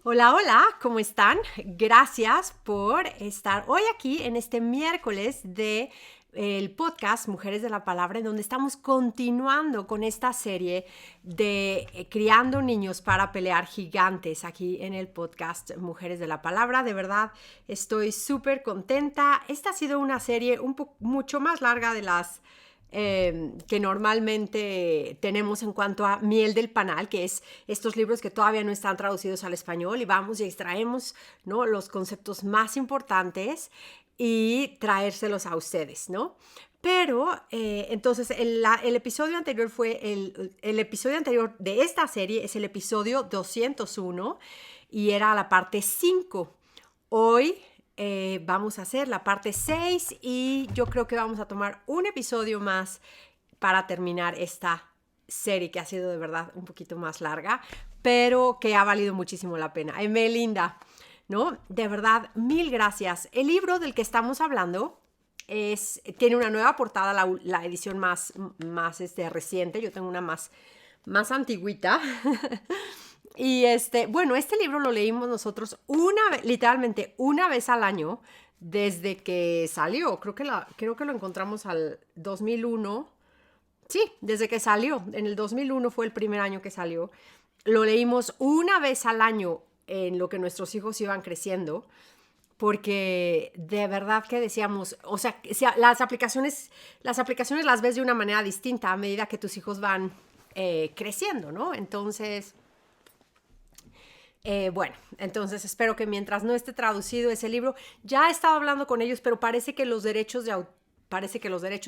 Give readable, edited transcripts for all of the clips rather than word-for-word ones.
Hola, hola, ¿cómo están? Gracias por estar hoy aquí en este miércoles de el podcast Mujeres de la Palabra, en donde estamos continuando con esta serie de criando niños para pelear gigantes aquí en el podcast Mujeres de la Palabra. De verdad, estoy súper contenta. Esta ha sido una serie mucho más larga de las que normalmente tenemos en cuanto a Miel del Panal, que es estos libros que todavía no están traducidos al español y vamos y extraemos, ¿no?, los conceptos más importantes y traérselos a ustedes, ¿no? Pero entonces el episodio anterior fue el episodio anterior de esta serie es el episodio 201 y era la parte 5. Hoy vamos a hacer la parte 6 y yo creo que vamos a tomar un episodio más para terminar esta serie que ha sido de verdad un poquito más larga, pero que ha valido muchísimo la pena. Melinda, ¿no? De verdad, mil gracias. El libro del que estamos hablando tiene una nueva portada, la edición más reciente. Yo tengo una más antigüita. Y bueno, este libro lo leímos nosotros literalmente una vez al año desde que salió. Creo que lo encontramos al 2001. Sí, desde que salió. En el 2001 fue el primer año que salió. Lo leímos una vez al año en lo que nuestros hijos iban creciendo, porque de verdad que decíamos, o sea, las aplicaciones las ves de una manera distinta a medida que tus hijos van creciendo, ¿no? Entonces, bueno, entonces espero que mientras no esté traducido ese libro, ya he estado hablando con ellos, pero parece que los derechos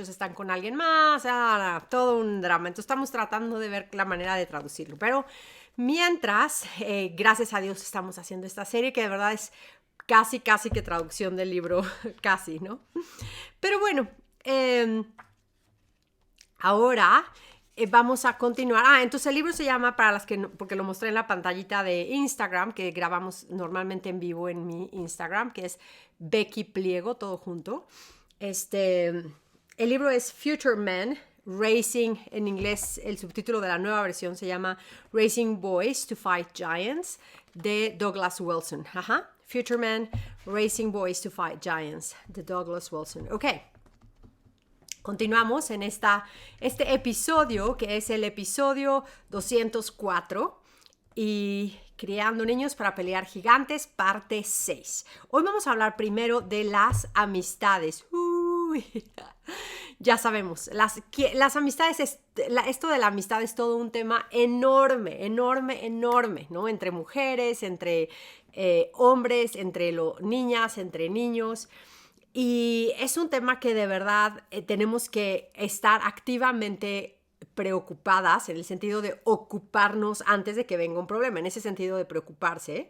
están con alguien más, todo un drama. Entonces estamos tratando de ver la manera de traducirlo. Pero mientras, gracias a Dios estamos haciendo esta serie que de verdad es casi que traducción del libro, casi, ¿no? Pero bueno, ahora vamos a continuar. Entonces el libro se llama, para las que no, porque lo mostré en la pantallita de Instagram, que grabamos normalmente en vivo en mi Instagram, que es Becky Pliego, todo junto. El libro es Future Men, Racing, en inglés el subtítulo de la nueva versión se llama Raising Boys to Fight Giants, de Douglas Wilson. Ajá. Future Men, Racing Boys to Fight Giants, de Douglas Wilson. Ok. Continuamos en este episodio, que es el episodio 204, y Criando niños para pelear gigantes, parte 6. Hoy vamos a hablar primero de las amistades. Ya sabemos, las amistades, esto de la amistad es todo un tema enorme, ¿no? Entre mujeres, entre hombres, entre niñas, entre niños. Y es un tema que de verdad tenemos que estar activamente preocupadas, en el sentido de ocuparnos antes de que venga un problema, en ese sentido de preocuparse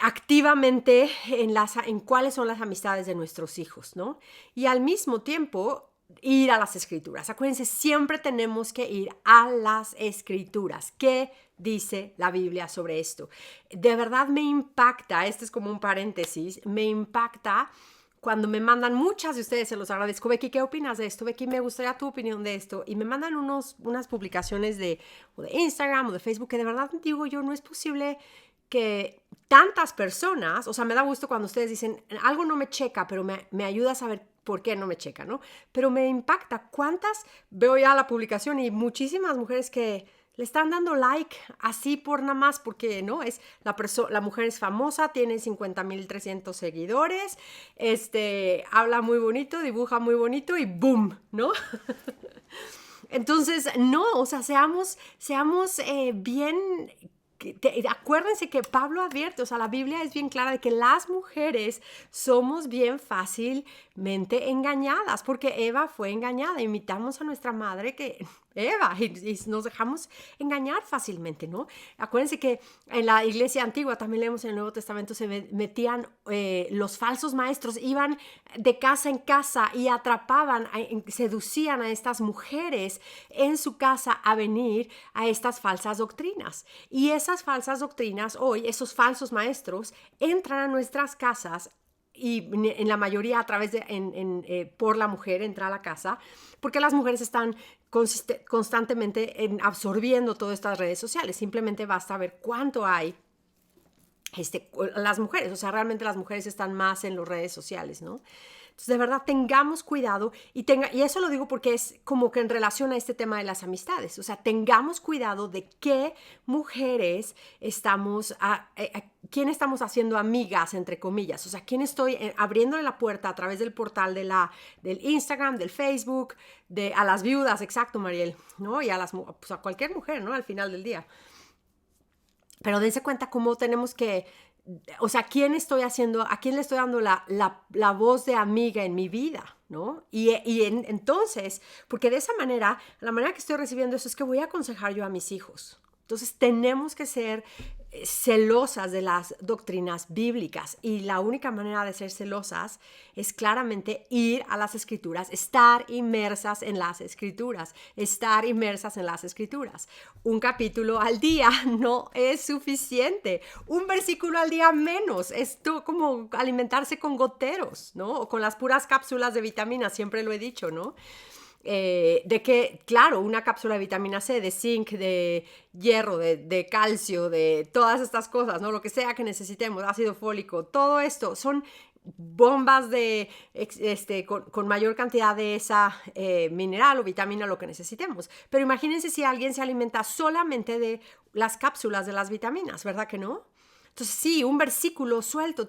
activamente en cuáles son las amistades de nuestros hijos, ¿no? Y al mismo tiempo ir a las escrituras. Acuérdense, siempre tenemos que ir a las escrituras. ¿Qué dice la Biblia sobre esto? De verdad me impacta, este es como un paréntesis, me impacta cuando me mandan, muchas de ustedes, se los agradezco, Becky, ¿qué opinas de esto? Becky, me gustaría tu opinión de esto. Y me mandan unas publicaciones o de Instagram o de Facebook que de verdad digo yo, no es posible que tantas personas, o sea, me da gusto cuando ustedes dicen, algo no me checa, pero me ayuda a saber por qué no me checa, ¿no? Pero me impacta cuántas, veo ya la publicación y muchísimas mujeres que le están dando like así por nada más porque, ¿no? La mujer es famosa, tiene 50,300 seguidores, habla muy bonito, dibuja muy bonito y ¡boom!, ¿no? Entonces, no, o sea, seamos bien. Acuérdense que Pablo advierte, o sea, la Biblia es bien clara de que las mujeres somos bien fácilmente engañadas, porque Eva fue engañada, imitamos a nuestra madre que Eva y nos dejamos engañar fácilmente, ¿no? Acuérdense que en la iglesia antigua, también leemos en el Nuevo Testamento, se metían los falsos maestros, iban de casa en casa y atrapaban, seducían a estas mujeres en su casa a venir a estas falsas doctrinas. Y esas falsas doctrinas hoy, esos falsos maestros, entran a nuestras casas y en la mayoría a través por la mujer entra a la casa, porque las mujeres están constantemente absorbiendo todas estas redes sociales. Simplemente basta ver cuánto hay las mujeres, o sea, realmente las mujeres están más en las redes sociales, ¿no? Entonces, de verdad, tengamos cuidado y eso lo digo porque es como que en relación a este tema de las amistades, o sea, tengamos cuidado de qué mujeres estamos, quién estamos haciendo amigas, entre comillas, o sea, quién estoy abriéndole la puerta a través del portal del Instagram, del Facebook, a las viudas, exacto, Mariel, ¿no? Y pues a cualquier mujer, ¿no? Al final del día. Pero dense cuenta cómo tenemos que, o sea, ¿a quién le estoy dando la voz de amiga en mi vida? ¿No? Entonces, porque de esa manera, la manera que estoy recibiendo eso es que voy a aconsejar yo a mis hijos. Entonces, tenemos que ser celosas de las doctrinas bíblicas y la única manera de ser celosas es claramente ir a las escrituras, estar inmersas en las escrituras. Un capítulo al día no es suficiente, un versículo al día menos, es como alimentarse con goteros, ¿no? O con las puras cápsulas de vitaminas, siempre lo he dicho, ¿no? De que, claro, una cápsula de vitamina C, de zinc, de hierro, de calcio, de todas estas cosas, ¿no? Lo que sea que necesitemos, ácido fólico, todo esto son bombas con mayor cantidad de esa mineral o vitamina, lo que necesitemos. Pero imagínense si alguien se alimenta solamente de las cápsulas de las vitaminas, ¿verdad que no? Entonces sí, un versículo suelto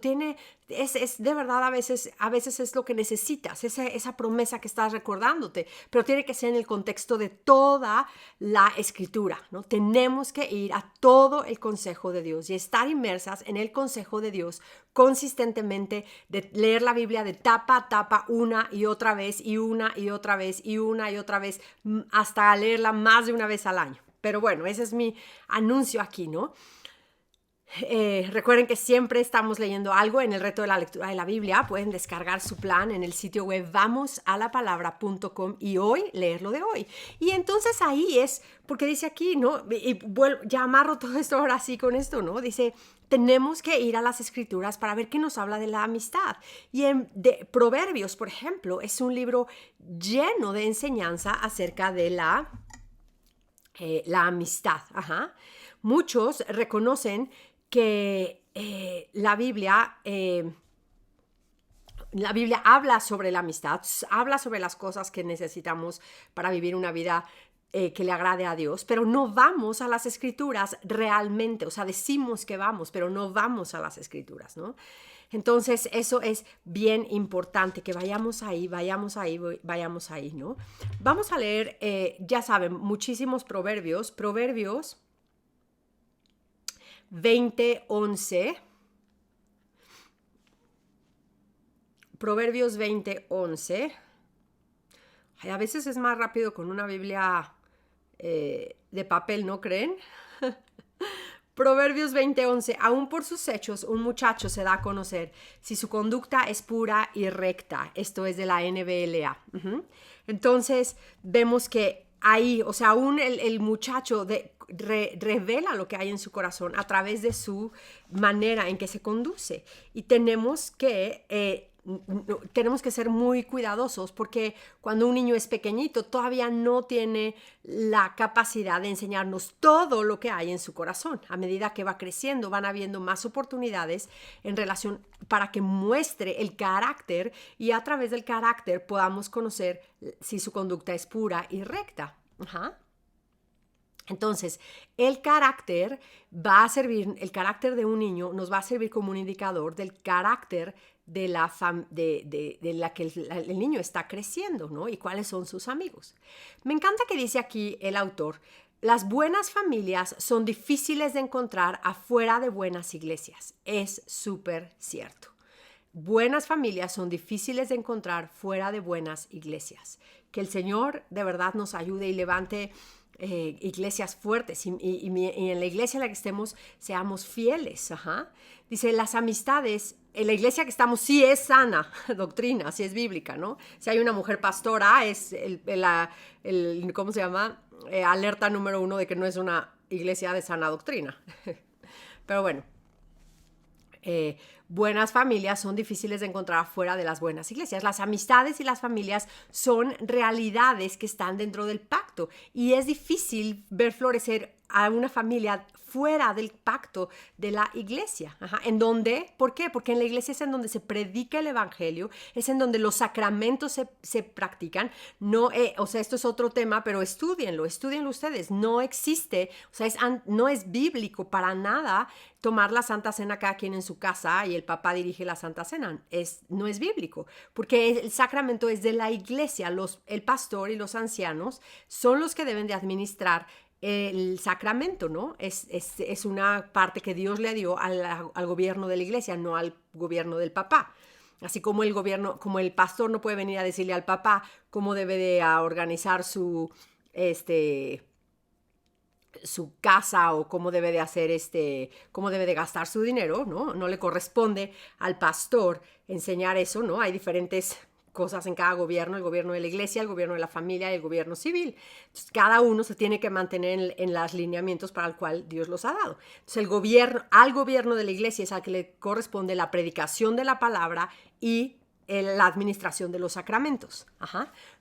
es de verdad a veces es lo que necesitas, esa promesa que estás recordándote, pero tiene que ser en el contexto de toda la escritura, ¿no? Tenemos que ir a todo el consejo de Dios y estar inmersas en el consejo de Dios consistentemente, de leer la Biblia de tapa a tapa una y otra vez y una y otra vez y una y otra vez, hasta leerla más de una vez al año. Pero bueno, ese es mi anuncio aquí, ¿no? Recuerden que siempre estamos leyendo algo en el reto de la lectura de la Biblia. Pueden descargar su plan en el sitio web vamosalapalabra.com y hoy leer lo de hoy. Y entonces ahí es, porque dice aquí, ¿no? Ya amarro todo esto ahora sí con esto, ¿no? Dice, tenemos que ir a las escrituras para ver qué nos habla de la amistad. Y de Proverbios, por ejemplo, es un libro lleno de enseñanza acerca de la amistad. Ajá. Muchos reconocen que la Biblia habla sobre la amistad, habla sobre las cosas que necesitamos para vivir una vida que le agrade a Dios, pero no vamos a las escrituras realmente, o sea, decimos que vamos, pero no vamos a las escrituras, ¿no? Entonces, eso es bien importante, que vayamos ahí, ¿no? Vamos a leer, ya saben, muchísimos proverbios 20:11. Proverbios 20:11. A veces es más rápido con una Biblia de papel, ¿no creen? Proverbios 20:11. Aún por sus hechos un muchacho se da a conocer si su conducta es pura y recta. Esto es de la NBLA. Entonces vemos que ahí, o sea, aún el muchacho revela lo que hay en su corazón a través de su manera en que se conduce. Y tenemos que ser muy cuidadosos porque cuando un niño es pequeñito todavía no tiene la capacidad de enseñarnos todo lo que hay en su corazón. A medida que va creciendo van habiendo más oportunidades en relación para que muestre el carácter y a través del carácter podamos conocer si su conducta es pura y recta. Ajá. Entonces, el carácter de un niño nos va a servir como un indicador del carácter de la que el niño está creciendo, ¿no? Y cuáles son sus amigos. Me encanta que dice aquí el autor, las buenas familias son difíciles de encontrar afuera de buenas iglesias. Es súper cierto. Buenas familias son difíciles de encontrar fuera de buenas iglesias. Que el Señor de verdad nos ayude y levante iglesias fuertes y en la iglesia en la que estemos seamos fieles. Ajá. Dice, las amistades, en la iglesia que estamos sí es sana doctrina, sí es bíblica, ¿no? Si hay una mujer pastora es ¿cómo se llama? Alerta número 1 de que no es una iglesia de sana doctrina. Pero bueno. Buenas familias son difíciles de encontrar fuera de las buenas iglesias. Las amistades y las familias son realidades que están dentro del pacto y es difícil ver florecer a una familia fuera del pacto de la iglesia. ¿En dónde? ¿Por qué? Porque en la iglesia es en donde se predica el evangelio, es en donde los sacramentos se practican. No, o sea, esto es otro tema, pero estudienlo ustedes. No existe, o sea, no es bíblico para nada tomar la Santa Cena cada quien en su casa y el papá dirige la Santa Cena. No es bíblico, porque el sacramento es de la iglesia. El pastor y los ancianos son los que deben de administrar el sacramento, ¿no? Es una parte que Dios le dio al gobierno de la iglesia, no al gobierno del papá. Así como como el pastor no puede venir a decirle al papá cómo debe de organizar su casa o cómo debe de hacer cómo debe de gastar su dinero, ¿no? No le corresponde al pastor enseñar eso, ¿no? Hay diferentes cosas en cada gobierno, el gobierno de la iglesia, el gobierno de la familia y el gobierno civil. Entonces, cada uno se tiene que mantener en los lineamientos para el cual Dios los ha dado. Entonces, al gobierno de la iglesia es al que le corresponde la predicación de la palabra y la administración de los sacramentos.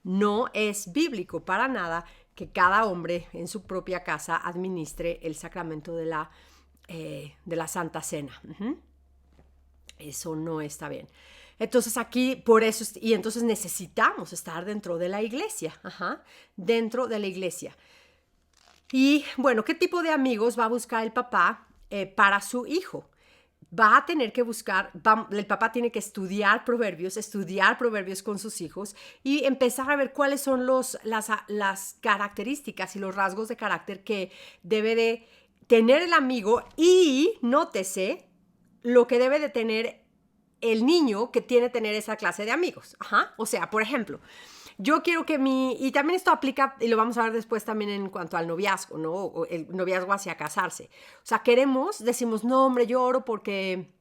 No es bíblico para nada que cada hombre en su propia casa administre el sacramento de la Santa Cena. Eso no está bien. Entonces aquí, por eso, y entonces necesitamos estar dentro de la iglesia, dentro de la iglesia. Y bueno, ¿qué tipo de amigos va a buscar el papá para su hijo? Va a tener que buscar, el papá tiene que estudiar proverbios con sus hijos y empezar a ver cuáles son las características y los rasgos de carácter que debe de tener el amigo y, nótese, lo que debe de tener el niño que tiene que tener esa clase de amigos. O sea, por ejemplo, yo quiero que y también esto aplica, y lo vamos a ver después también en cuanto al noviazgo, ¿no? O el noviazgo hacia casarse. O sea, decimos, no, hombre, yo oro porque...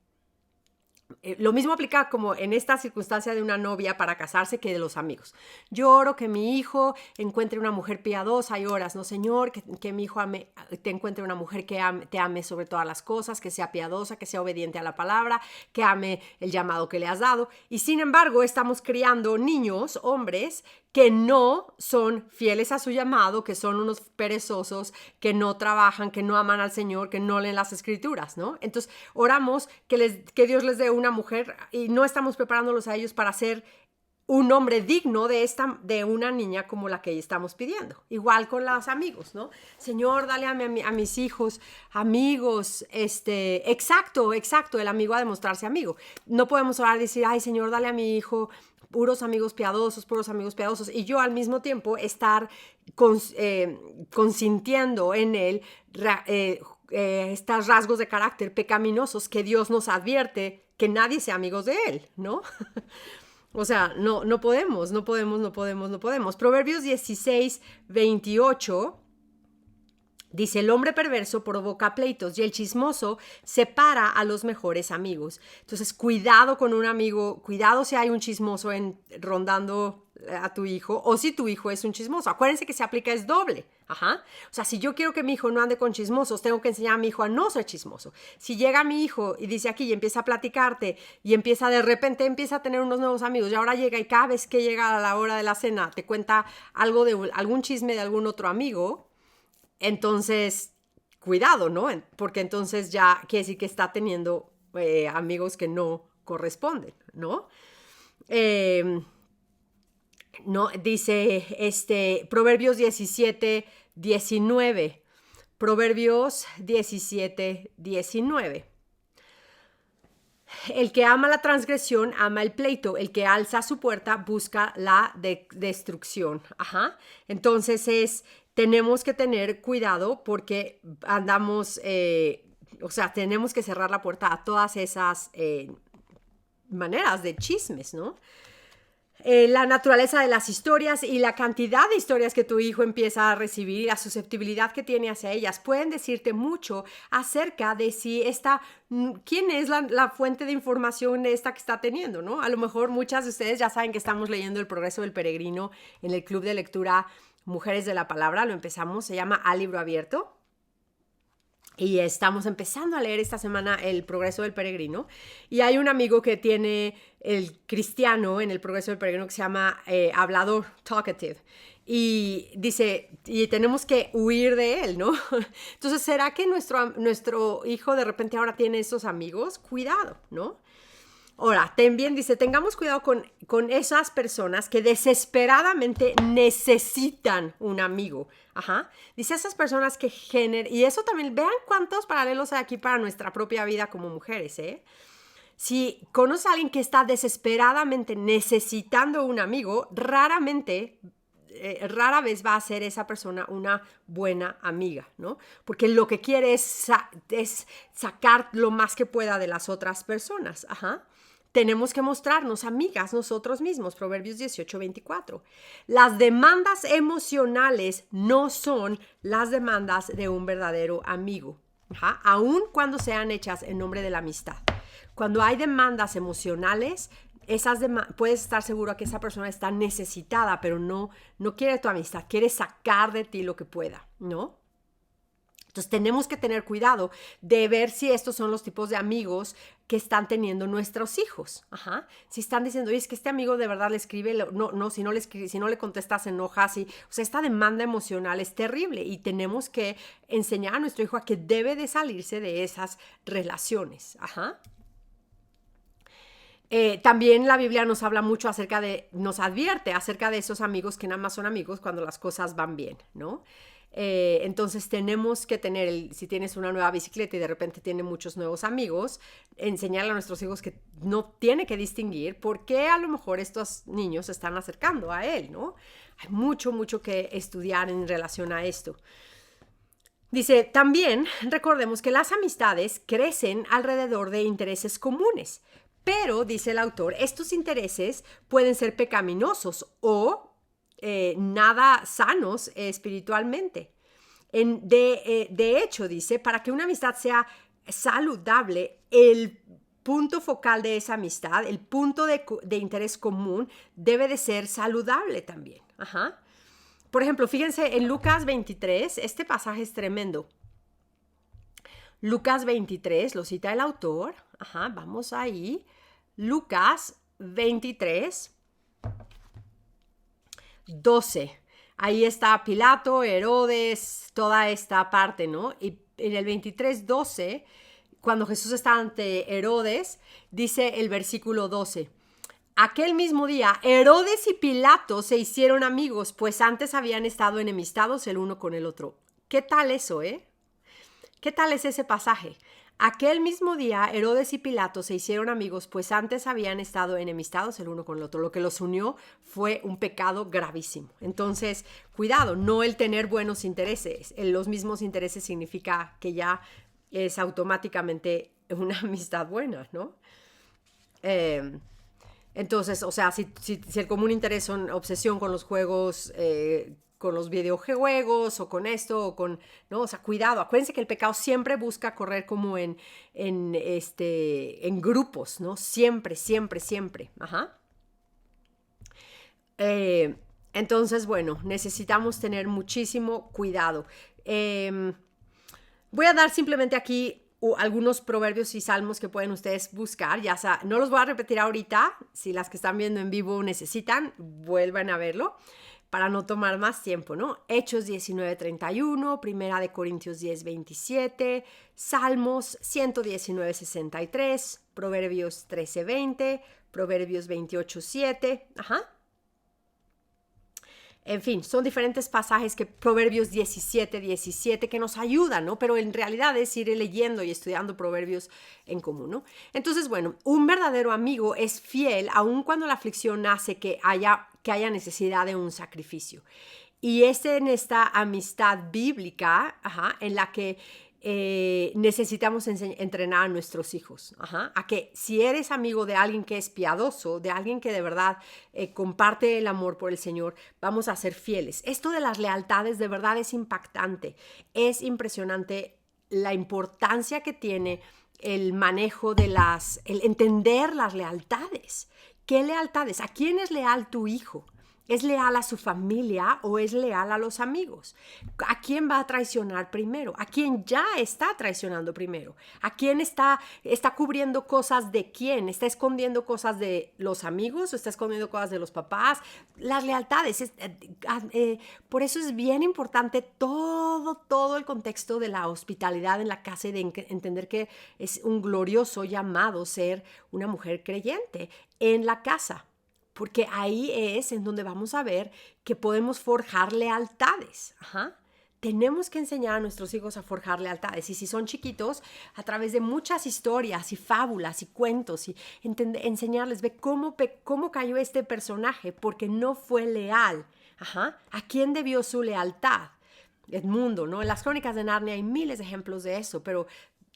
lo mismo aplica como en esta circunstancia de una novia para casarse que de los amigos. Yo oro que mi hijo encuentre una mujer piadosa y oras, ¿no, Señor? Que mi hijo te encuentre una mujer que te ame sobre todas las cosas, que sea piadosa, que sea obediente a la palabra, que ame el llamado que le has dado. Y sin embargo, estamos criando niños, hombres, que no son fieles a su llamado, que son unos perezosos, que no trabajan, que no aman al Señor, que no leen las Escrituras, ¿no? Entonces, oramos que Dios les dé una mujer y no estamos preparándolos a ellos para ser un hombre digno de una niña como la que estamos pidiendo. Igual con los amigos, ¿no? Señor, dale a mis hijos amigos, exacto, el amigo a demostrarse amigo. No podemos orar y decir, ay, Señor, dale a mi hijo puros amigos piadosos, y yo al mismo tiempo estar consintiendo en él estos rasgos de carácter pecaminosos que Dios nos advierte que nadie sea amigos de él, ¿no? O sea, no podemos. Proverbios 16:28 dice, el hombre perverso provoca pleitos y el chismoso separa a los mejores amigos. Entonces, cuidado con un amigo, cuidado si hay un chismoso rondando a tu hijo o si tu hijo es un chismoso. Acuérdense que se aplica es doble. O sea, si yo quiero que mi hijo no ande con chismosos, tengo que enseñar a mi hijo a no ser chismoso. Si llega mi hijo y dice aquí y empieza a platicarte y de repente empieza a tener unos nuevos amigos y ahora llega y cada vez que llega a la hora de la cena te cuenta algo de algún chisme de algún otro amigo, entonces, cuidado, ¿no? Porque entonces ya quiere decir que está teniendo amigos que no corresponden, ¿no? No, dice Proverbios 17:19. Proverbios 17:19. El que ama la transgresión ama el pleito. El que alza su puerta busca la destrucción. Entonces tenemos que tener cuidado porque andamos, o sea, tenemos que cerrar la puerta a todas esas maneras de chismes, ¿no? La naturaleza de las historias y la cantidad de historias que tu hijo empieza a recibir y la susceptibilidad que tiene hacia ellas pueden decirte mucho acerca de si quién es la fuente de información de esta que está teniendo, ¿no? A lo mejor muchas de ustedes ya saben que estamos leyendo El Progreso del Peregrino en el club de lectura Mujeres de la Palabra, lo empezamos, se llama A Libro Abierto. Y estamos empezando a leer esta semana El Progreso del Peregrino. Y hay un amigo que tiene el cristiano en El Progreso del Peregrino que se llama Hablador, Talkative. Y dice, y tenemos que huir de él, ¿no? Entonces, ¿será que nuestro hijo de repente ahora tiene esos amigos? Cuidado, ¿no? Ahora, también dice, tengamos cuidado con esas personas que desesperadamente necesitan un amigo. Ajá. Dice, esas personas que generan, y eso también, vean cuántos paralelos hay aquí para nuestra propia vida como mujeres, ¿eh? Si conoces a alguien que está desesperadamente necesitando un amigo, rara vez va a ser esa persona una buena amiga, ¿no? Porque lo que quiere es sacar lo más que pueda de las otras personas. Ajá. Tenemos que mostrarnos amigas nosotros mismos, Proverbios 18:24. Las demandas emocionales no son las demandas de un verdadero amigo, ajá, aun cuando sean hechas en nombre de la amistad. Cuando hay demandas emocionales, puedes estar seguro que esa persona está necesitada, pero no quiere tu amistad, quiere sacar de ti lo que pueda, ¿no? Entonces tenemos que tener cuidado de ver si estos son los tipos de amigos que están teniendo nuestros hijos. Ajá. Si están diciendo, oye, es que este amigo de verdad le escribe, si no le contestas se enoja, o sea, esta demanda emocional es terrible y tenemos que enseñar a nuestro hijo a que debe de salirse de esas relaciones. Ajá. También la Biblia nos habla mucho nos advierte acerca de esos amigos que nada más son amigos cuando las cosas van bien, ¿no? Entonces tenemos que si tienes una nueva bicicleta y de repente tiene muchos nuevos amigos, enseñarle a nuestros hijos que no tiene que distinguir por qué a lo mejor estos niños se están acercando a él, ¿no? Hay mucho que estudiar en relación a esto. Dice, también recordemos que las amistades crecen alrededor de intereses comunes, pero, dice el autor, estos intereses pueden ser pecaminosos o nada sanos espiritualmente. De hecho, dice, para que una amistad sea saludable, el punto focal de esa amistad, el punto de interés común, debe de ser saludable también. Ajá. Por ejemplo, fíjense en Lucas 23, este pasaje es tremendo. Lucas 23, lo cita el autor. Ajá, vamos ahí. Lucas 23, 12. Ahí está Pilato, Herodes, toda esta parte, ¿no? Y en el 23, 12, cuando Jesús está ante Herodes, dice el versículo 12. Aquel mismo día, Herodes y Pilato se hicieron amigos, pues antes habían estado enemistados el uno con el otro. ¿Qué tal eso, eh? ¿Qué tal es ese pasaje? Aquel mismo día, Herodes y Pilato se hicieron amigos, pues antes habían estado enemistados el uno con el otro. Lo que los unió fue un pecado gravísimo. Entonces, cuidado, no el tener buenos intereses. Los mismos intereses significa que ya es automáticamente una amistad buena, ¿no? Entonces, o sea, si el común interés son obsesión con los juegos, con los videojuegos o con esto o con, ¿no? O sea, cuidado, acuérdense que el pecado siempre busca correr como en grupos, ¿no? Siempre. Ajá. Entonces, bueno, necesitamos tener muchísimo cuidado. Voy a dar simplemente aquí algunos proverbios y salmos que pueden ustedes buscar. No los voy a repetir ahorita. Si las que están viendo en vivo necesitan, vuelvan a verlo para no tomar más tiempo, ¿no? Hechos 19:31, Primera de Corintios 10:27, Salmos 119:63, Proverbios 13:20, Proverbios 28:7, ajá. En fin, son diferentes pasajes que Proverbios 17 que nos ayudan, ¿no? Pero en realidad es ir leyendo y estudiando Proverbios en común, ¿no? Entonces, bueno, un verdadero amigo es fiel aun cuando la aflicción hace que haya necesidad de un sacrificio. Y es en esta amistad bíblica, ajá, en la que necesitamos entrenar a nuestros hijos, ajá, a que si eres amigo de alguien que es piadoso, de alguien que de verdad comparte el amor por el Señor, vamos a ser fieles. Esto de las lealtades de verdad es impactante, es impresionante la importancia que tiene el manejo el entender las lealtades. ¿Qué lealtades? ¿A quién es leal tu hijo? ¿Es leal a su familia o es leal a los amigos? ¿A quién va a traicionar primero? ¿A quién ya está traicionando primero? ¿A quién está cubriendo cosas de quién? ¿Está escondiendo cosas de los amigos o está escondiendo cosas de los papás? Las lealtades. Por eso es bien importante todo el contexto de la hospitalidad en la casa y de entender que es un glorioso llamado ser una mujer creyente en la casa. Porque ahí es en donde vamos a ver que podemos forjar lealtades. Tenemos que enseñar a nuestros hijos a forjar lealtades. Y si son chiquitos, a través de muchas historias y fábulas y cuentos, y enseñarles, ve cómo cayó este personaje, porque no fue leal. ¿A quién debió su lealtad? Edmundo, ¿no? En las Crónicas de Narnia hay miles de ejemplos de eso, pero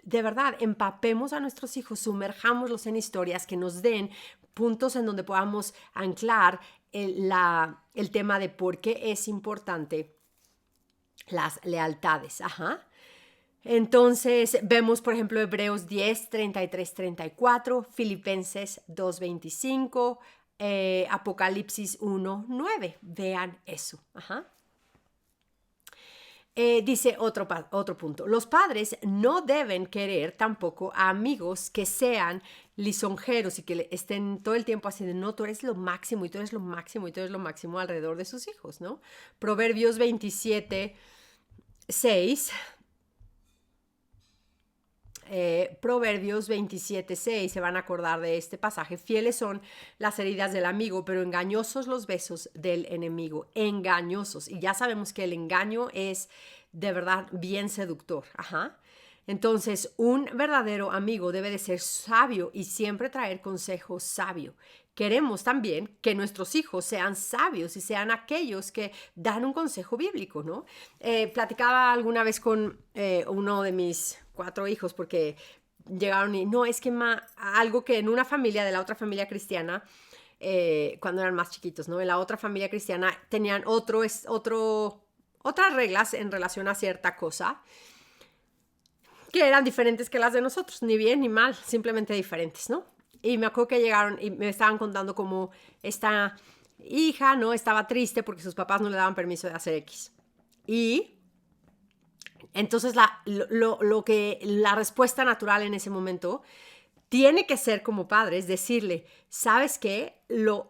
de verdad, empapemos a nuestros hijos, sumerjámoslos en historias que nos den puntos en donde podamos anclar el tema de por qué es importante las lealtades. Entonces, vemos, por ejemplo, Hebreos 10, 33, 34, Filipenses 2, 25, Apocalipsis 1, 9. Vean eso. Dice otro punto. Los padres no deben querer tampoco a amigos que sean lisonjeros y que estén todo el tiempo así de no, tú eres lo máximo y tú eres lo máximo y tú eres lo máximo alrededor de sus hijos, ¿no? Proverbios 27, 6. Proverbios 27, 6, se van a acordar de este pasaje. Fieles son las heridas del amigo, pero engañosos los besos del enemigo. Engañosos. Y ya sabemos que el engaño es de verdad bien seductor. Entonces, un verdadero amigo debe de ser sabio y siempre traer consejo sabio. Queremos también que nuestros hijos sean sabios y sean aquellos que dan un consejo bíblico, ¿no? Platicaba alguna vez con uno de mis 4 hijos porque llegaron y no, es que algo que en una familia de la otra familia cristiana, cuando eran más chiquitos, ¿no? En la otra familia cristiana tenían otras reglas en relación a cierta cosa que eran diferentes que las de nosotros, ni bien ni mal, simplemente diferentes, ¿no? Y me acuerdo que llegaron y me estaban contando cómo esta hija, ¿no? Estaba triste porque sus papás no le daban permiso de hacer X. Y entonces la respuesta natural en ese momento tiene que ser como padres decirle, ¿sabes qué? No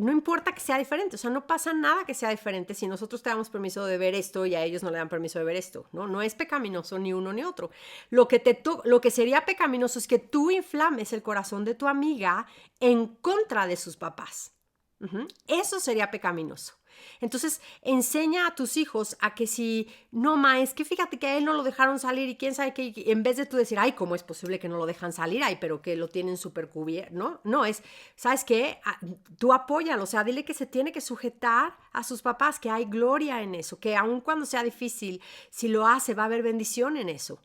importa que sea diferente, o sea, no pasa nada que sea diferente si nosotros te damos permiso de ver esto y a ellos no le dan permiso de ver esto, ¿no? No es pecaminoso ni uno ni otro. Lo que sería pecaminoso es que tú inflames el corazón de tu amiga en contra de sus papás. Eso sería pecaminoso. Entonces, enseña a tus hijos a que si, no, es que fíjate que a él no lo dejaron salir y quién sabe qué, en vez de tú decir, ay, ¿cómo es posible que no lo dejan salir? Ay, pero que lo tienen súper cubierto, ¿no? No, ¿sabes qué? Tú apóyalo, o sea, dile que se tiene que sujetar a sus papás, que hay gloria en eso, que aun cuando sea difícil, si lo hace, va a haber bendición en eso.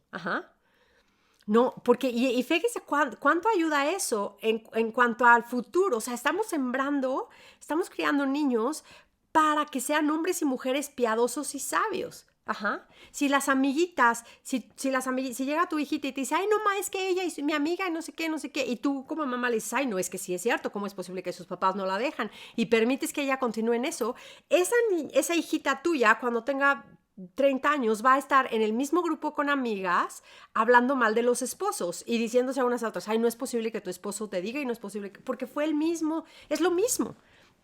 No, porque, y fíjese cuánto ayuda eso en cuanto al futuro. O sea, estamos criando niños para que sean hombres y mujeres piadosos y sabios. Si las amiguitas, si llega tu hijita y te dice, ay, no, es que ella es mi amiga y no sé qué, y tú como mamá le dices, ay, no, es que sí es cierto, ¿cómo es posible que sus papás no la dejan? Y permites que ella continúe en eso, esa hijita tuya, cuando tenga 30 años, va a estar en el mismo grupo con amigas hablando mal de los esposos y diciéndose a unas a otras, ay, no es posible que tu esposo te diga y no es posible porque fue el mismo, es lo mismo.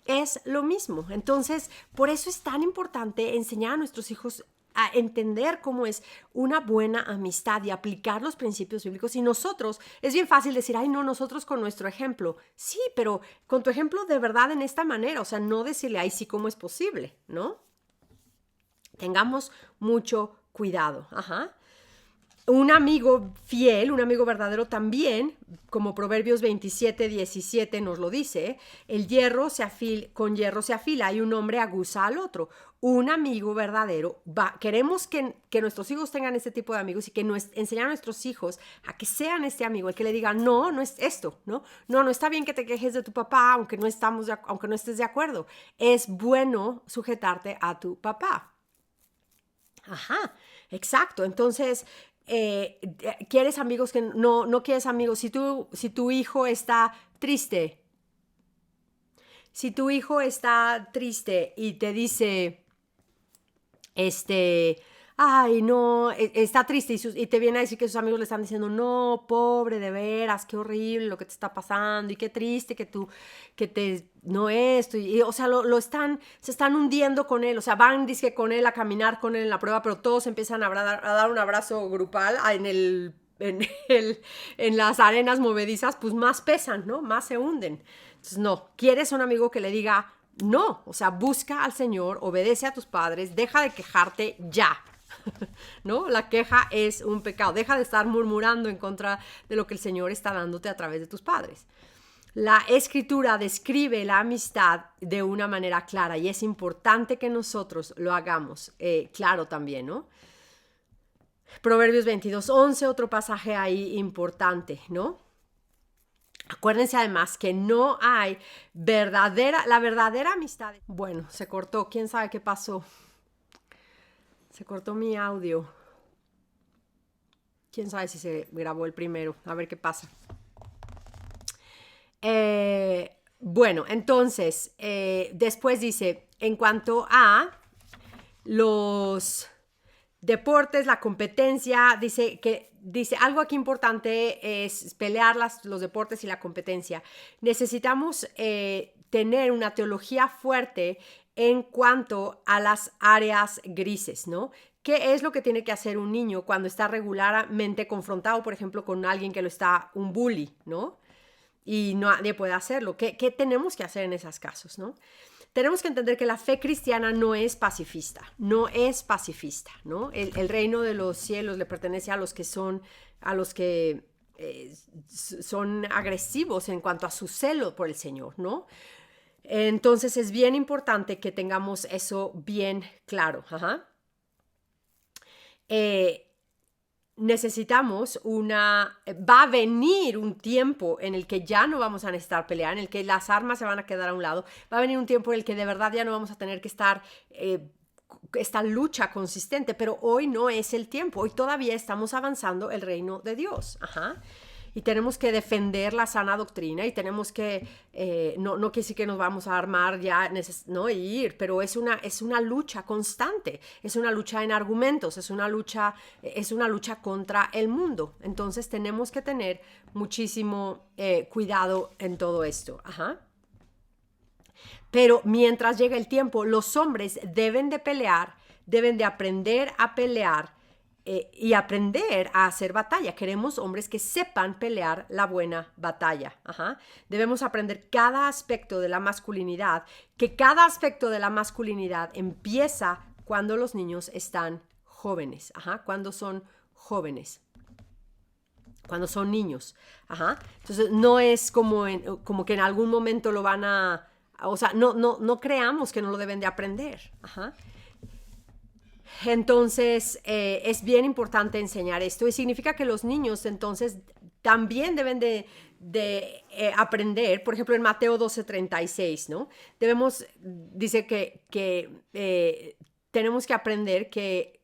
Es lo mismo. Entonces, por eso es tan importante enseñar a nuestros hijos a entender cómo es una buena amistad y aplicar los principios bíblicos. Y nosotros, es bien fácil decir, ay, no, nosotros con nuestro ejemplo. Sí, pero con tu ejemplo de verdad en esta manera, o sea, no decirle, ay, sí, ¿cómo es posible? ¿No? Tengamos mucho cuidado. Un amigo fiel, un amigo verdadero también, como Proverbios 27, 17 nos lo dice, con hierro se afila y un hombre aguza al otro. Un amigo verdadero, queremos que nuestros hijos tengan este tipo de amigos y que enseñar a nuestros hijos a que sean este amigo, el que le diga, no es esto, no está bien que te quejes de tu papá, aunque no estés de acuerdo. Es bueno sujetarte a tu papá. Exacto. Entonces, ¿quieres amigos que no quieres amigos? Si tu hijo está triste, Si tu hijo está triste y te dice, ay, no, está triste y te viene a decir que sus amigos le están diciendo, no, pobre, de veras, qué horrible lo que te está pasando y qué triste no esto, o sea, se están hundiendo con él, o sea, van, dice, con él a caminar con él en la prueba, pero todos empiezan a dar un abrazo grupal en las arenas movedizas, pues más pesan, ¿no? Más se hunden. Entonces, no, quieres un amigo que le diga, no, o sea, busca al Señor, obedece a tus padres, deja de quejarte ya, ¿no? La queja es un pecado, deja de estar murmurando en contra de lo que el Señor está dándote a través de tus padres. La Escritura describe la amistad de una manera clara y es importante que nosotros lo hagamos claro también, ¿no? Proverbios 22:11, otro pasaje ahí importante, ¿no? Acuérdense además que no hay la verdadera amistad. Bueno, se cortó, quién sabe qué pasó. Se cortó mi audio. Quién sabe si se grabó el primero. A ver qué pasa. Bueno, entonces, después dice, en cuanto a los deportes, la competencia, dice algo aquí importante es pelear los deportes y la competencia. Necesitamos tener una teología fuerte en cuanto a las áreas grises, ¿no? ¿Qué es lo que tiene que hacer un niño cuando está regularmente confrontado, por ejemplo, con alguien que un bully, ¿no? Y nadie puede hacerlo. ¿Qué tenemos que hacer en esos casos, no? Tenemos que entender que la fe cristiana no es pacifista, ¿no? El reino de los cielos le pertenece a los que son agresivos en cuanto a su celo por el Señor, ¿no? Entonces es bien importante que tengamos eso bien claro. Necesitamos va a venir un tiempo en el que ya no vamos a necesitar pelear, en el que las armas se van a quedar a un lado, va a venir un tiempo en el que de verdad ya no vamos a tener que estar esta lucha consistente, pero hoy no es el tiempo, hoy todavía estamos avanzando el reino de Dios, y tenemos que defender la sana doctrina y tenemos que, no quiere decir que nos vamos a armar ya, no, y ir, pero es una lucha constante, es una lucha en argumentos, es una lucha contra el mundo. Entonces tenemos que tener muchísimo cuidado en todo esto. Pero mientras llega el tiempo, los hombres deben de pelear, deben de aprender a pelear, y aprender a hacer batalla. Queremos hombres que sepan pelear la buena batalla. Debemos aprender cada aspecto de la masculinidad, que cada aspecto de la masculinidad empieza cuando los niños están jóvenes, cuando son jóvenes, cuando son niños. Entonces no es como que en algún momento lo van a, o sea, no creamos que no lo deben de aprender. Entonces, es bien importante enseñar esto y significa que los niños entonces también deben de aprender, por ejemplo, en Mateo 12:36, ¿no? Dice que tenemos que aprender que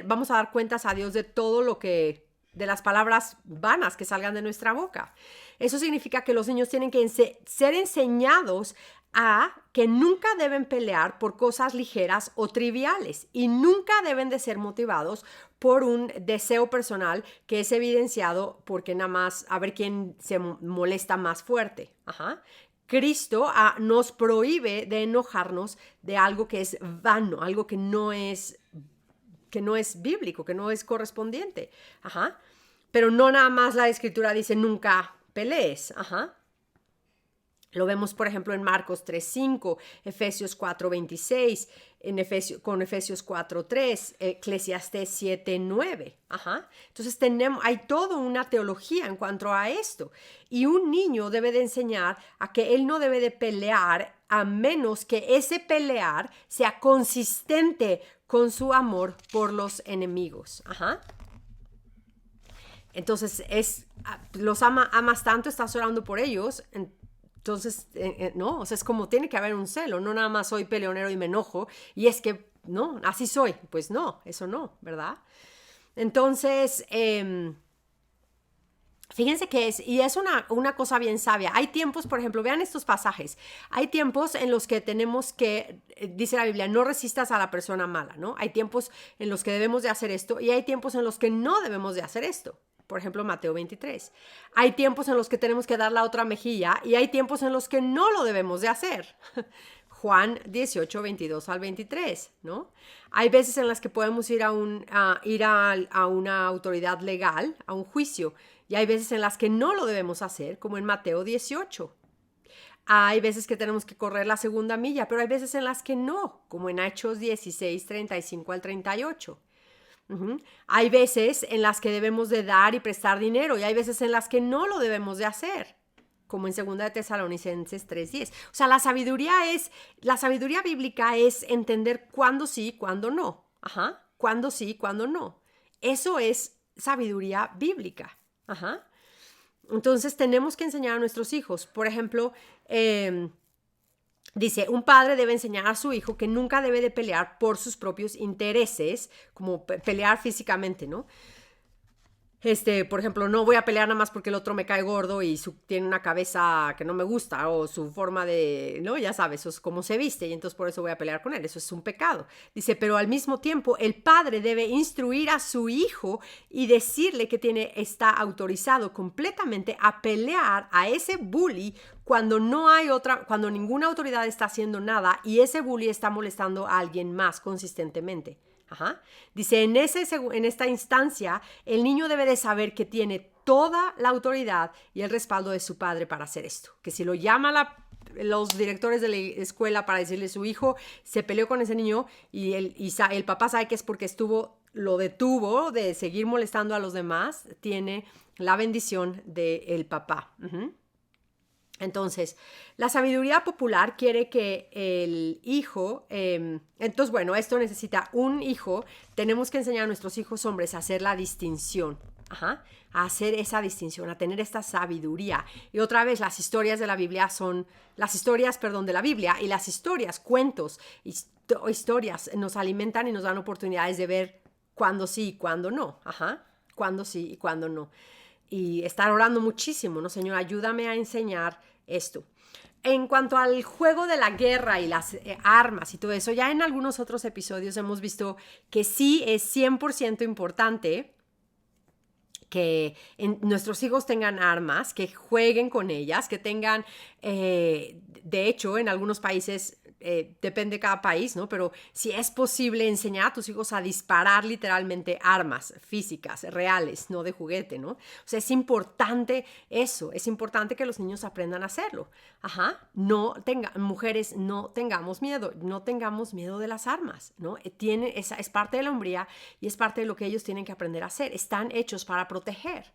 vamos a dar cuentas a Dios de todo de las palabras vanas que salgan de nuestra boca. Eso significa que los niños tienen que ser enseñados a que nunca deben pelear por cosas ligeras o triviales y nunca deben de ser motivados por un deseo personal que es evidenciado porque nada más a ver quién se molesta más fuerte. Cristo nos prohíbe de enojarnos de algo que es vano, algo que no es bíblico, que no es correspondiente. Pero no nada más la Escritura dice nunca pelees. Lo vemos, por ejemplo, en Marcos 3:5, Efesios 4:26, con Efesios 4:3, Eclesiastés 7:9. Entonces hay toda una teología en cuanto a esto. Y un niño debe de enseñar a que él no debe de pelear a menos que ese pelear sea consistente con su amor por los enemigos. Entonces los amas tanto, estás orando por ellos. Entonces, no, o sea, es como tiene que haber un celo, no nada más soy peleonero y me enojo, y es que, no, así soy. Pues no, eso no, ¿verdad? Entonces, Fíjense que es una cosa bien sabia. Hay tiempos, por ejemplo, vean estos pasajes. Hay tiempos en los que tenemos que, dice la Biblia, no resistas a la persona mala, ¿no? Hay tiempos en los que debemos de hacer esto y hay tiempos en los que no debemos de hacer esto. Por ejemplo, Mateo 23. Hay tiempos en los que tenemos que dar la otra mejilla y hay tiempos en los que no lo debemos de hacer. Juan 18, 22 al 23, ¿no? Hay veces en las que podemos ir a una autoridad legal, a un juicio, y hay veces en las que no lo debemos hacer, como en Mateo 18. Hay veces que tenemos que correr la segunda milla, pero hay veces en las que no, como en Hechos 16, 35 al 38. Hay veces en las que debemos de dar y prestar dinero y hay veces en las que no lo debemos de hacer, como en 2 de Tesalonicenses 3:10. O sea, la sabiduría bíblica es entender cuándo sí, cuándo no. Cuándo sí, cuándo no. Eso es sabiduría bíblica. Entonces tenemos que enseñar a nuestros hijos. Por ejemplo, dice, un padre debe enseñar a su hijo que nunca debe de pelear por sus propios intereses, como pelear físicamente, ¿no? Por ejemplo, no voy a pelear nada más porque el otro me cae gordo y tiene una cabeza que no me gusta o su forma de, ¿no? Ya sabes, eso es como se viste y entonces por eso voy a pelear con él. Eso es un pecado. Dice, pero al mismo tiempo el padre debe instruir a su hijo y decirle que está autorizado completamente a pelear a ese bully cuando cuando ninguna autoridad está haciendo nada y ese bully está molestando a alguien más consistentemente. Dice, en esta instancia, el niño debe de saber que tiene toda la autoridad y el respaldo de su padre para hacer esto. Que si lo llama los directores de la escuela para decirle su hijo se peleó con ese niño y el papá sabe que es porque lo detuvo de seguir molestando a los demás, tiene la bendición del papá. Entonces, la sabiduría popular quiere que el hijo, entonces bueno, esto necesita un hijo, tenemos que enseñar a nuestros hijos hombres a hacer la distinción, a hacer esa distinción, a tener esta sabiduría. Y otra vez, las historias de la Biblia de la Biblia y las historias, cuentos, historias nos alimentan y nos dan oportunidades de ver cuándo sí y cuándo no, cuándo sí y cuándo no. Y estar orando muchísimo, ¿no? Señor, ayúdame a enseñar esto. En cuanto al juego de la guerra y las armas y todo eso, ya en algunos otros episodios hemos visto que sí es 100% importante que nuestros hijos tengan armas, que jueguen con ellas, que tengan, de hecho, en algunos países, depende de cada país, ¿no? Pero si es posible enseñar a tus hijos a disparar literalmente armas físicas, reales, no de juguete, ¿no? O sea, es importante eso, es importante que los niños aprendan a hacerlo. Mujeres, no tengamos miedo de las armas, ¿no? Es parte de la hombría y es parte de lo que ellos tienen que aprender a hacer. Están hechos para proteger.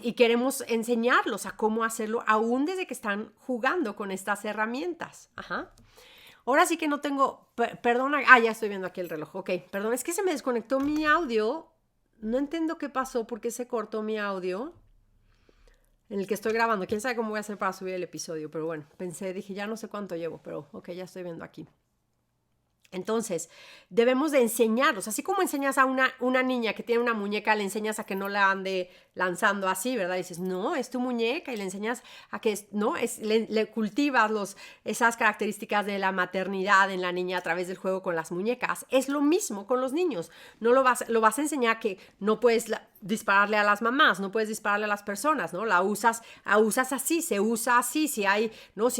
Y queremos enseñarlos a cómo hacerlo aún desde que están jugando con estas herramientas. Ahora sí que no tengo, perdona, ya estoy viendo aquí el reloj, ok, perdón, es que se me desconectó mi audio, no entiendo qué pasó, por qué se cortó mi audio en el que estoy grabando, quién sabe cómo voy a hacer para subir el episodio, pero bueno, dije, ya no sé cuánto llevo, pero ok, ya estoy viendo aquí. Entonces, debemos de enseñarlos, así como enseñas a una niña que tiene una muñeca, le enseñas a que no la ande lanzando así, ¿verdad? Y dices, no, es tu muñeca y le enseñas a que, no, le cultivas esas características de la maternidad en la niña a través del juego con las muñecas. Es lo mismo con los niños, lo vas a enseñar que no puedes dispararle a las mamás, no puedes dispararle a las personas, ¿no? La usas así, se usa así, si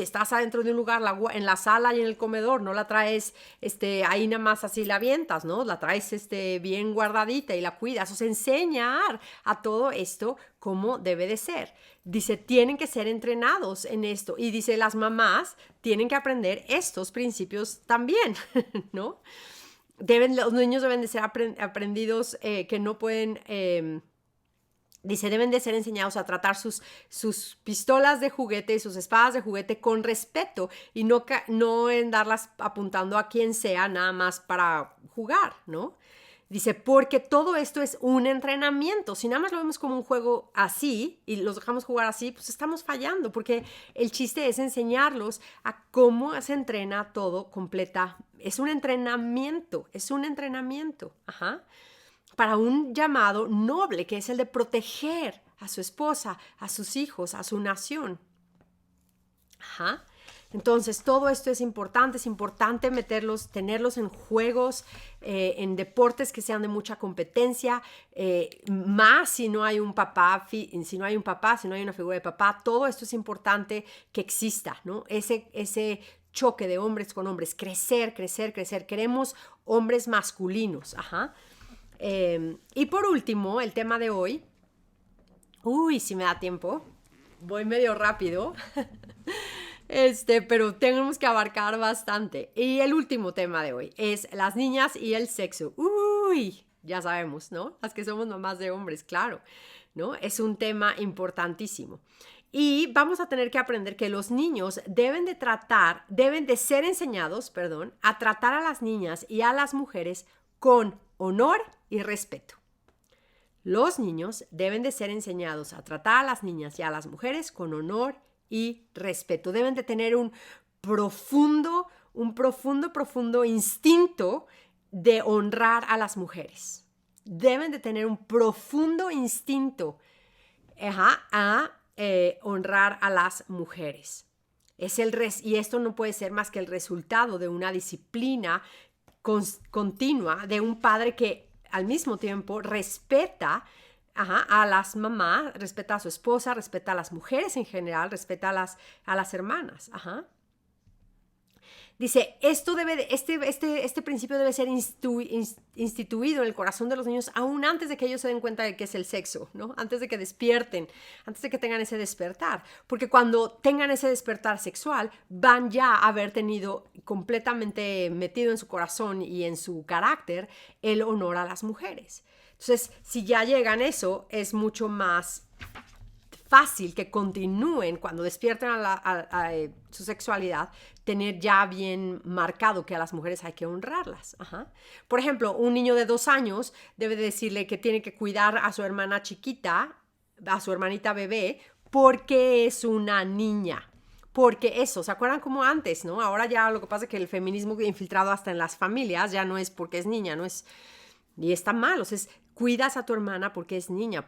estás adentro de un lugar, en la sala y en el comedor, no la traes, ahí nada más así la avientas, ¿no? La traes, bien guardadita y la cuidas, o sea, enseñar a todo esto cómo debe de ser. Dice, tienen que ser entrenados en esto, y dice, las mamás tienen que aprender estos principios también, ¿no? Los niños deben de ser aprendidos, que no pueden, dice, deben de ser enseñados a tratar sus pistolas de juguete y sus espadas de juguete con respeto y no en darlas apuntando a quien sea nada más para jugar, ¿no? Dice, porque todo esto es un entrenamiento. Si nada más lo vemos como un juego así y los dejamos jugar así, pues estamos fallando, porque el chiste es enseñarlos a cómo se entrena todo completa. Es un entrenamiento. para un llamado noble, que es el de proteger a su esposa, a sus hijos, a su nación. Ajá. Entonces, todo esto es importante tenerlos en juegos, en deportes que sean de mucha competencia, más si no hay un papá, si no hay una figura de papá, todo esto es importante que exista, ¿no? Ese choque de hombres con hombres, crecer. Queremos hombres masculinos, ajá. Y por último, el tema de hoy, si me da tiempo, voy medio rápido. Pero tenemos que abarcar bastante. Y el último tema de hoy es las niñas y el sexo. Ya sabemos, ¿no? Las que somos mamás de hombres, claro, ¿no? Es un tema importantísimo. Y vamos a tener que aprender que los niños deben de ser enseñados, a tratar a las niñas y a las mujeres con honor y respeto. Los niños deben de ser enseñados a tratar a las niñas y a las mujeres con honor y respeto. Deben de tener un profundo instinto de honrar a las mujeres. Deben de tener un profundo instinto a honrar a las mujeres. Y esto no puede ser más que el resultado de una disciplina continua de un padre que al mismo tiempo respeta a las mamás, respeta a su esposa, respeta a las mujeres en general, respeta a las hermanas. Ajá. Dice, este principio debe ser instituido en el corazón de los niños aún antes de que ellos se den cuenta de qué es el sexo, ¿no? Antes de que despierten, antes de que tengan ese despertar. Porque cuando tengan ese despertar sexual, van ya a haber tenido completamente metido en su corazón y en su carácter el honor a las mujeres. Entonces, si ya llegan a eso, es mucho más fácil que continúen cuando despierten a su sexualidad, tener ya bien marcado que a las mujeres hay que honrarlas. Ajá. Por ejemplo, un niño de 2 años debe decirle que tiene que cuidar a su hermana chiquita, a su hermanita bebé, porque es una niña. Porque eso, ¿se acuerdan como antes, no? Ahora ya lo que pasa es que el feminismo infiltrado hasta en las familias ya no es porque es niña, no es... Y está mal, o sea, cuidas a tu hermana porque es niña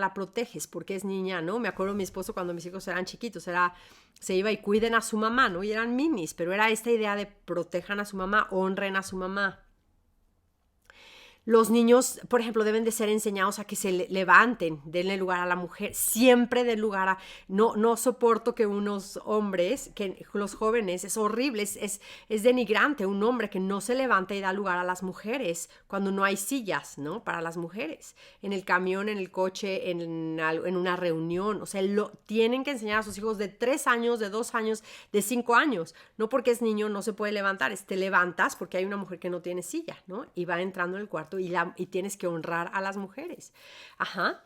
la proteges, porque es niña, ¿no? Me acuerdo mi esposo cuando mis hijos eran chiquitos, se iba y cuiden a su mamá, ¿no? Y eran minis, pero era esta idea de protejan a su mamá, honren a su mamá. Los niños, por ejemplo, deben de ser enseñados a que se levanten, denle lugar a la mujer, siempre den lugar a... No soporto que unos hombres, que los jóvenes, es horrible, es denigrante un hombre que no se levanta y da lugar a las mujeres cuando no hay sillas, ¿no? Para las mujeres, en el camión, en el coche, en una reunión. O sea, tienen que enseñar a sus hijos de 3 años, de 2 años, de 5 años. No porque es niño no se puede levantar, te levantas porque hay una mujer que no tiene silla, ¿no? Y va entrando en el cuarto y tienes que honrar a las mujeres. Ajá.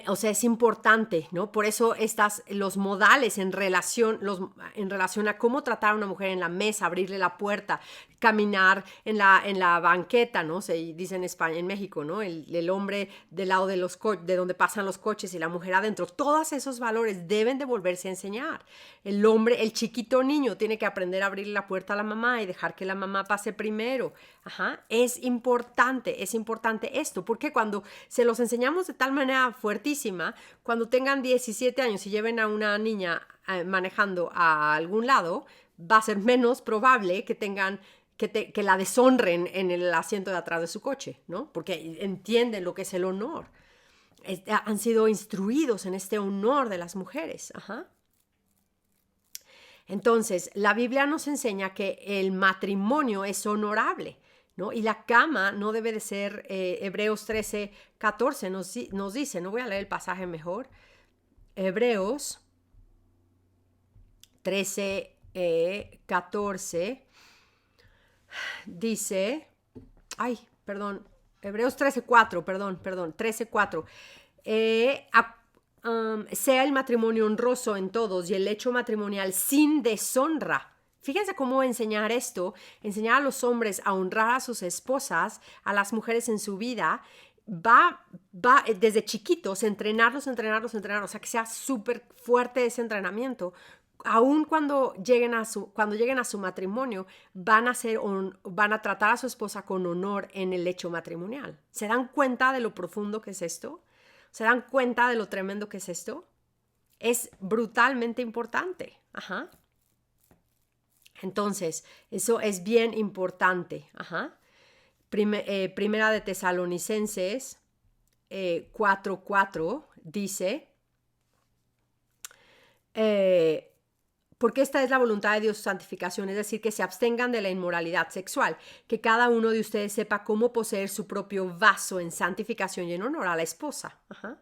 O sea, es importante, ¿no? Por eso los modales en relación a cómo tratar a una mujer en la mesa, abrirle la puerta, caminar en la banqueta, ¿no? Se dice en España, en México, ¿no? El hombre del lado de donde pasan los coches y la mujer adentro. Todos esos valores deben de volverse a enseñar. El chiquito niño tiene que aprender a abrirle la puerta a la mamá y dejar que la mamá pase primero. Ajá. Es importante esto, porque cuando se los enseñamos de tal manera fuertísima, cuando tengan 17 años y lleven a una niña manejando a algún lado, va a ser menos probable que la deshonren en el asiento de atrás de su coche, ¿no? Porque entienden lo que es el honor. Han sido instruidos en este honor de las mujeres. Ajá. Entonces, la Biblia nos enseña que el matrimonio es honorable, ¿no? Y la cama no debe de ser, Hebreos 13:14 nos dice, no voy a leer el pasaje mejor, Hebreos 13:14 dice, Hebreos 13:4, sea el matrimonio honroso en todos y el hecho matrimonial sin deshonra. Fíjense cómo enseñar a los hombres a honrar a sus esposas, a las mujeres en su vida, va desde chiquitos, entrenarlos, o sea, que sea súper fuerte ese entrenamiento aun cuando lleguen a su matrimonio, van a tratar a su esposa con honor en el lecho matrimonial. ¿Se dan cuenta de lo profundo que es esto? ¿Se dan cuenta de lo tremendo que es esto? Es brutalmente importante. Ajá. Entonces, eso es bien importante. Ajá. Primera de Tesalonicenses 4:4 dice, porque esta es la voluntad de Dios, su santificación, es decir, que se abstengan de la inmoralidad sexual, que cada uno de ustedes sepa cómo poseer su propio vaso en santificación y en honor a la esposa. Ajá.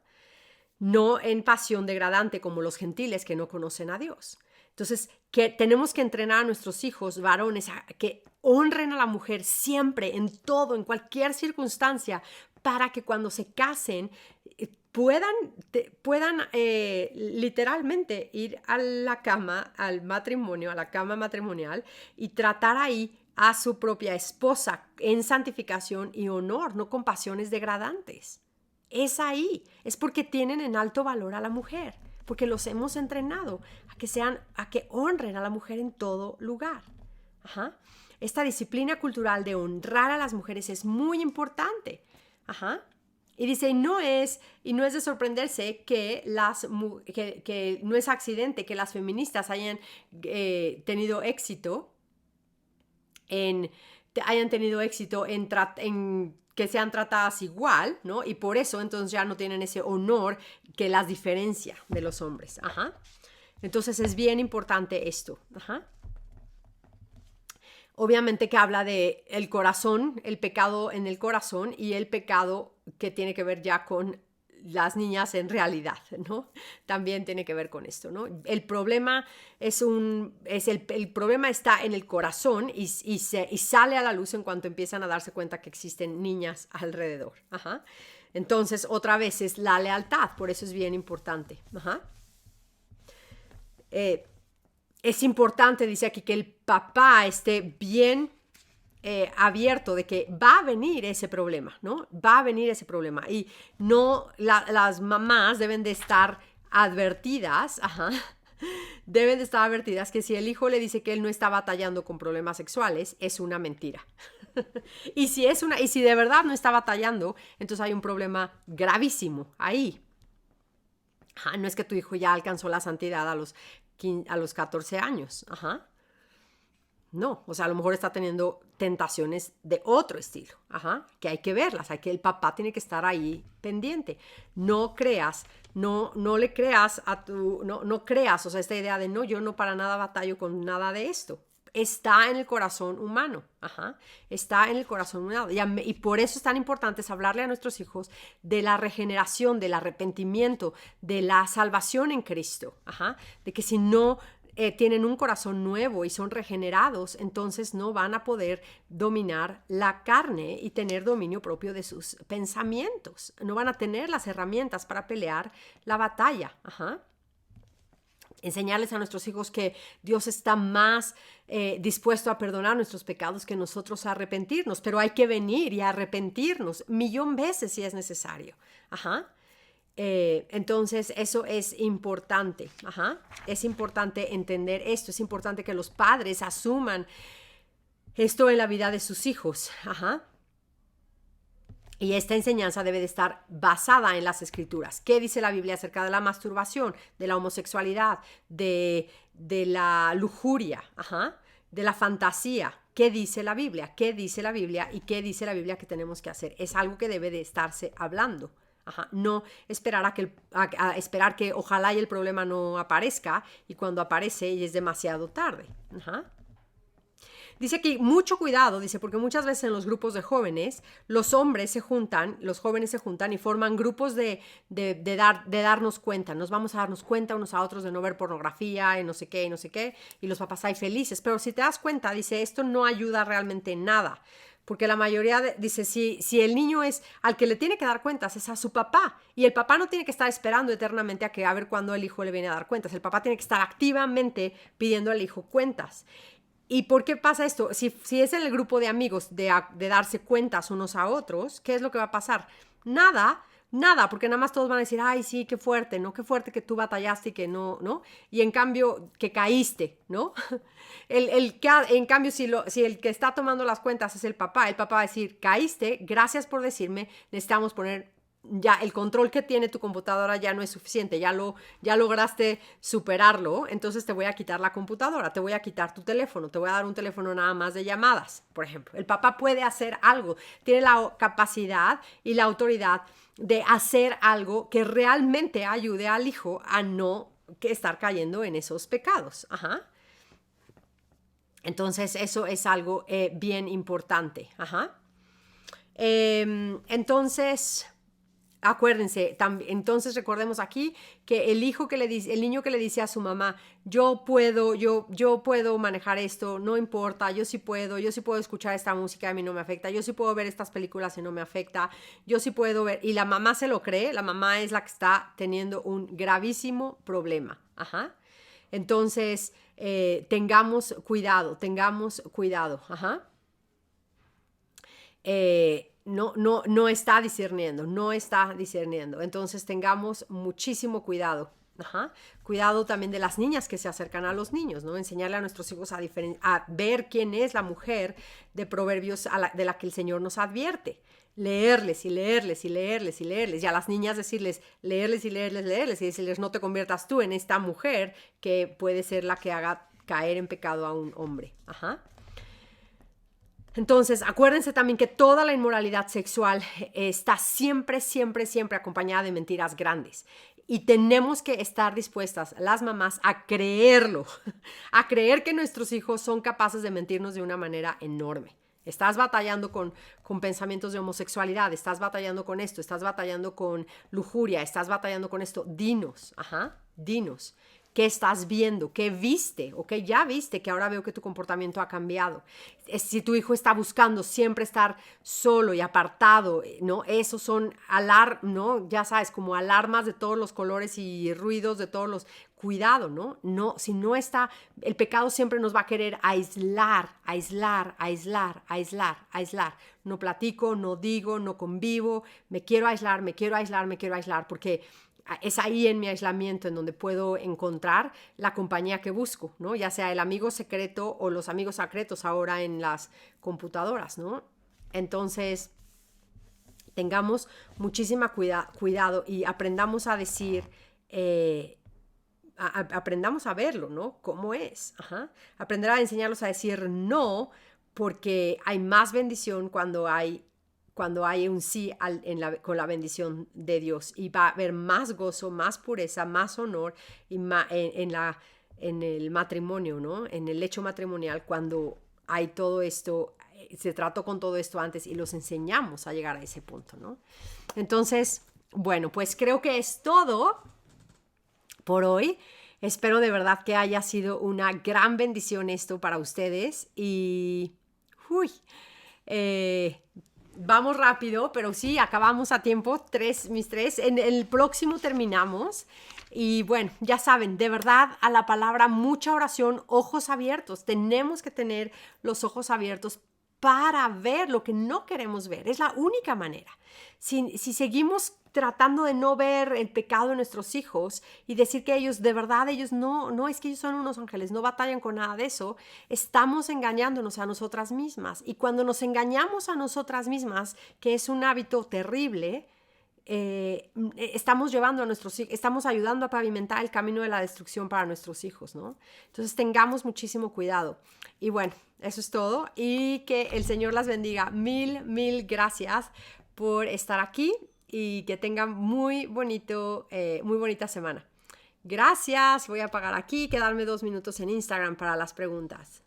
No en pasión degradante como los gentiles que no conocen a Dios. Entonces, que tenemos que entrenar a nuestros hijos varones a que honren a la mujer siempre, en todo, en cualquier circunstancia, para que cuando se casen puedan literalmente ir a la cama, al matrimonio, a la cama matrimonial y tratar ahí a su propia esposa en santificación y honor, no con pasiones degradantes. Es ahí, es porque tienen en alto valor a la mujer, porque los hemos entrenado a que honren a la mujer en todo lugar. Ajá. Esta disciplina cultural de honrar a las mujeres es muy importante. Ajá. Y dice, y no es de sorprenderse que no es accidente que las feministas hayan tenido éxito en que sean tratadas igual, ¿no? Y por eso entonces ya no tienen ese honor que las diferencia de los hombres. Ajá. Entonces es bien importante esto. Ajá. Obviamente que habla de el corazón, el pecado en el corazón y el pecado que tiene que ver ya con las niñas en realidad, ¿no? También tiene que ver con esto, ¿no? El problema el problema está en el corazón y sale a la luz en cuanto empiezan a darse cuenta que existen niñas alrededor. Ajá. Entonces, otra vez es la lealtad, por eso es bien importante. Ajá. Es importante, dice aquí, que el papá esté bien abierto de que va a venir ese problema, ¿no? Va a venir ese problema. Y no, las mamás deben de estar advertidas, ajá, deben de estar advertidas que si el hijo le dice que él no está batallando con problemas sexuales, es una mentira. y si de verdad no está batallando, entonces hay un problema gravísimo ahí. Ajá, no es que tu hijo ya alcanzó la santidad a los 14 años. Ajá. No, o sea, a lo mejor está teniendo tentaciones de otro estilo, ajá, que hay que verlas, el papá tiene que estar ahí pendiente. No creas, no le creas no creas, o sea, esta idea de no, yo no para nada batallo con nada de esto. Está en el corazón humano, ajá, está en el corazón humano. Y por eso es tan importante hablarle a nuestros hijos de la regeneración, del arrepentimiento, de la salvación en Cristo, ajá, de que si no tienen un corazón nuevo y son regenerados, entonces no van a poder dominar la carne y tener dominio propio de sus pensamientos. No van a tener las herramientas para pelear la batalla. Ajá. Enseñarles a nuestros hijos que Dios está más dispuesto a perdonar nuestros pecados que nosotros a arrepentirnos, pero hay que venir y arrepentirnos 1,000,000 veces si es necesario. Ajá. Entonces eso es importante. Ajá. Es importante entender esto, es importante que los padres asuman esto en la vida de sus hijos. Ajá. Y esta enseñanza debe de estar basada en las escrituras. ¿Qué dice la Biblia acerca de la masturbación, de la homosexualidad, de la lujuria, ajá, de la fantasía? ¿Qué dice la Biblia? ¿Qué dice la Biblia? ¿Y qué dice la Biblia que tenemos que hacer? Es algo que debe de estarse hablando. Ajá, no esperar a esperar que ojalá y el problema no aparezca y cuando aparece ya es demasiado tarde. Ajá. Dice aquí, mucho cuidado, dice, porque muchas veces en los grupos de jóvenes, los jóvenes se juntan y forman grupos de darnos cuenta. Nos vamos a darnos cuenta unos a otros de no ver pornografía y no sé qué, y los papás ahí felices. Pero si te das cuenta, dice, esto no ayuda realmente en nada. Porque la mayoría dice, si el niño es al que le tiene que dar cuentas, es a su papá. Y el papá no tiene que estar esperando eternamente a ver cuándo el hijo le viene a dar cuentas. El papá tiene que estar activamente pidiendo al hijo cuentas. ¿Y por qué pasa esto? Si es en el grupo de amigos de darse cuentas unos a otros, ¿qué es lo que va a pasar? Nada, Nada, porque nada más todos van a decir, ay, sí, qué fuerte, ¿no? Qué fuerte que tú batallaste y que no, ¿no? Y en cambio, que caíste, ¿no? En cambio, si el que está tomando las cuentas es el papá va a decir, caíste, gracias por decirme, necesitamos poner ya el control que tiene tu computadora ya no es suficiente, ya lograste superarlo, entonces te voy a quitar la computadora, te voy a quitar tu teléfono, te voy a dar un teléfono nada más de llamadas, por ejemplo. El papá puede hacer algo, tiene la capacidad y la autoridad de hacer algo que realmente ayude al hijo a no estar cayendo en esos pecados. Ajá. Entonces, eso es algo bien importante. Ajá. Entonces, acuérdense, entonces recordemos aquí que el niño que le dice a su mamá, yo puedo manejar esto, no importa, yo sí puedo escuchar esta música, a mí no me afecta, yo sí puedo ver estas películas y no me afecta, yo sí puedo ver, y la mamá se lo cree, la mamá es la que está teniendo un gravísimo problema. Ajá. Entonces, tengamos cuidado. Ajá. No está discerniendo. Entonces tengamos muchísimo cuidado. Ajá. Cuidado también de las niñas que se acercan a los niños, ¿no? Enseñarle a nuestros hijos a ver quién es la mujer de Proverbios de la que el Señor nos advierte. Leerles. Y a las niñas decirles, leerles y decirles, no te conviertas tú en esta mujer que puede ser la que haga caer en pecado a un hombre. Ajá. Entonces, acuérdense también que toda la inmoralidad sexual está siempre acompañada de mentiras grandes. Y tenemos que estar dispuestas, las mamás, a creerlo, a creer que nuestros hijos son capaces de mentirnos de una manera enorme. Estás batallando con pensamientos de homosexualidad, estás batallando con esto, estás batallando con lujuria, estás batallando con esto. Dinos. ¿Qué estás viendo? ¿Qué viste? ¿Ok? Ya viste que ahora veo que tu comportamiento ha cambiado. Si tu hijo está buscando siempre estar solo y apartado, ¿no? Esos son ¿no? Ya sabes, como alarmas de todos los colores y ruidos de todos los... Cuidado, ¿no? No, si no está... El pecado siempre nos va a querer aislar. No platico, no digo, no convivo, me quiero aislar, porque... Es ahí en mi aislamiento en donde puedo encontrar la compañía que busco, ¿no? Ya sea el amigo secreto o los amigos secretos ahora en las computadoras, ¿no? Entonces, tengamos muchísimo cuidado y aprendamos a decir, aprendamos a verlo, ¿no? ¿Cómo es? Ajá. Aprender a enseñarlos a decir no, porque hay más bendición cuando hay un sí con la bendición de Dios, y va a haber más gozo, más pureza, más honor en el matrimonio, ¿no? En el hecho matrimonial, cuando hay todo esto, se trató con todo esto antes y los enseñamos a llegar a ese punto, ¿no? Entonces, bueno, pues creo que es todo por hoy. Espero de verdad que haya sido una gran bendición esto para ustedes y... vamos rápido, pero sí, acabamos a tiempo, mis tres. En el próximo terminamos. Y bueno, ya saben, de verdad, a la palabra, mucha oración, ojos abiertos. Tenemos que tener los ojos abiertos para ver lo que no queremos ver. Es la única manera. Si seguimos tratando de no ver el pecado de nuestros hijos y decir que ellos, de verdad, ellos no, es que ellos son unos ángeles, no batallan con nada de eso, estamos engañándonos a nosotras mismas. Y cuando nos engañamos a nosotras mismas, que es un hábito terrible, estamos estamos ayudando a pavimentar el camino de la destrucción para nuestros hijos, ¿no? Entonces tengamos muchísimo cuidado. Y bueno, eso es todo, y que el Señor las bendiga. Mil gracias por estar aquí y que tengan muy bonita semana. Gracias, voy a apagar aquí y quedarme 2 minutos en Instagram para las preguntas.